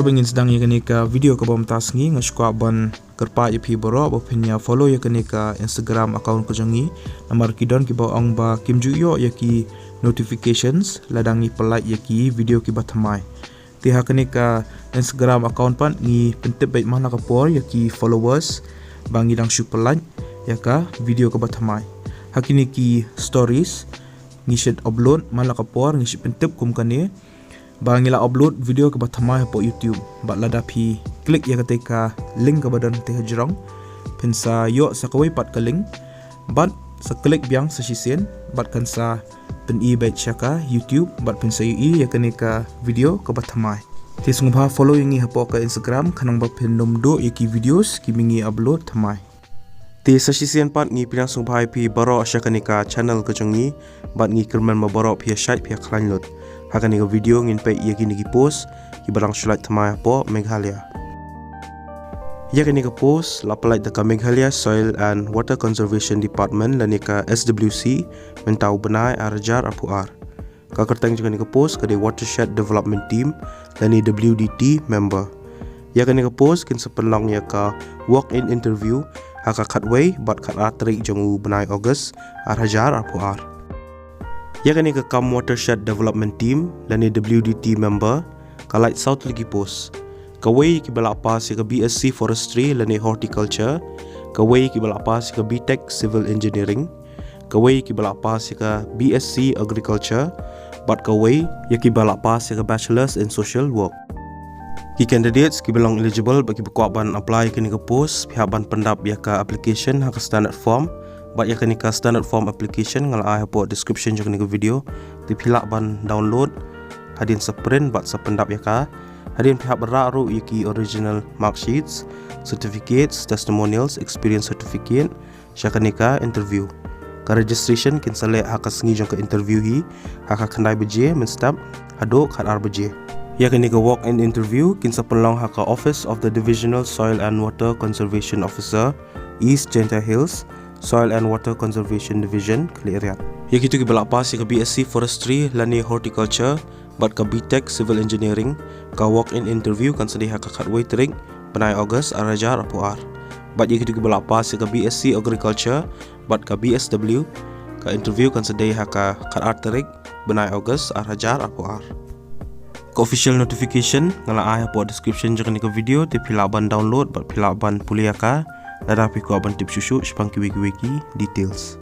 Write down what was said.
Namaskar bengin sedang ya kenika video ke bawah tasngi ngeskua ban kerpa ipi boro bopinya follow ya kenika Instagram account ko jangi namar kidon ki bawah ang ba kim juyo ya ki notifications ladangi pelike ya ki video ki batamai tiha kenika Instagram account pan ngi pentep baik mana kapor ya ki followers bangi dang shu pelike ya ka video ke batamai hakini ki stories ngi shed upload mana kapor ngi shed pentep kum kane bangila upload video ke batamai po YouTube bat ladapi klik ya ketika link ke badan teh jerong pensa yo sakawai pat ke link bat saklik biang sesisen bat kansa pen i baik syaka YouTube bat pensa i ya kenika video ke batamai ti sungba follow yang i hapo ke Instagram kanang ba pen nomdo iki videos ki mingi upload tamai ti sesisen pat ngi pinang sungba pi baro syaka nika channel ke jongi bat ngi kerman ma baro pia site pia klanlot hakan nika video ngin pe ia kini post ki barang slide thamai po Meghalaya ia kini post la pelai dekat Meghalaya Soil and Water Conservation Department dan nika SWC mentau benai arjar apuar ka kerteng juga nika post ke Watershed Development Team dan WDT member ia kini post kin sepenlang ya ka walk in interview haka katway bat kat atrik jongu benai August arjar apuar ia kini ke Kam Watershed Development Team dan WDT member kalait South lagi post kawai ki balapa si ke BSc Forestry dan Horticulture kawai ki balapa si ke BTech Civil Engineering kawai ki balapa si ke BSc Agriculture bat kawai ya ki balapa si ke Bachelors in Social Work ki candidates ki belong eligible bagi berkuaban apply kini ke post pihak ban pendap ya ka application hak standard form bat ya kenika standard form application ngala ai po description jo kenika video ti pilak ban download hadin sprint bat sependap ya ka hadin pihak berak ru iki original mark sheets certificates testimonials experience certificate sya kenika interview ka registration kin selek hak sengi jo ke interview hi hak kendai beje men step hadok had ar beje ya kenika walk in interview kin sepelong hak office of the divisional soil and water conservation officer East Gentile Hills Soil and Water Conservation Division Keliriat. Ya gitu ki balapa si ke BSc Forestry lani Horticulture bat ke BTech Civil Engineering ka walk in interview kan sedih hak katway trik penai August arajar apuar. Bat ya gitu ki balapa si ke BSc Agriculture bat ke BSW ka interview kan sedih hak kat arterik penai August arajar apuar. Ke official notification ngala ai po description jangan ke video ti pilaban download bat pilaban puliaka Ladapi ko aban tip susu sepang kiwi-kiwi details.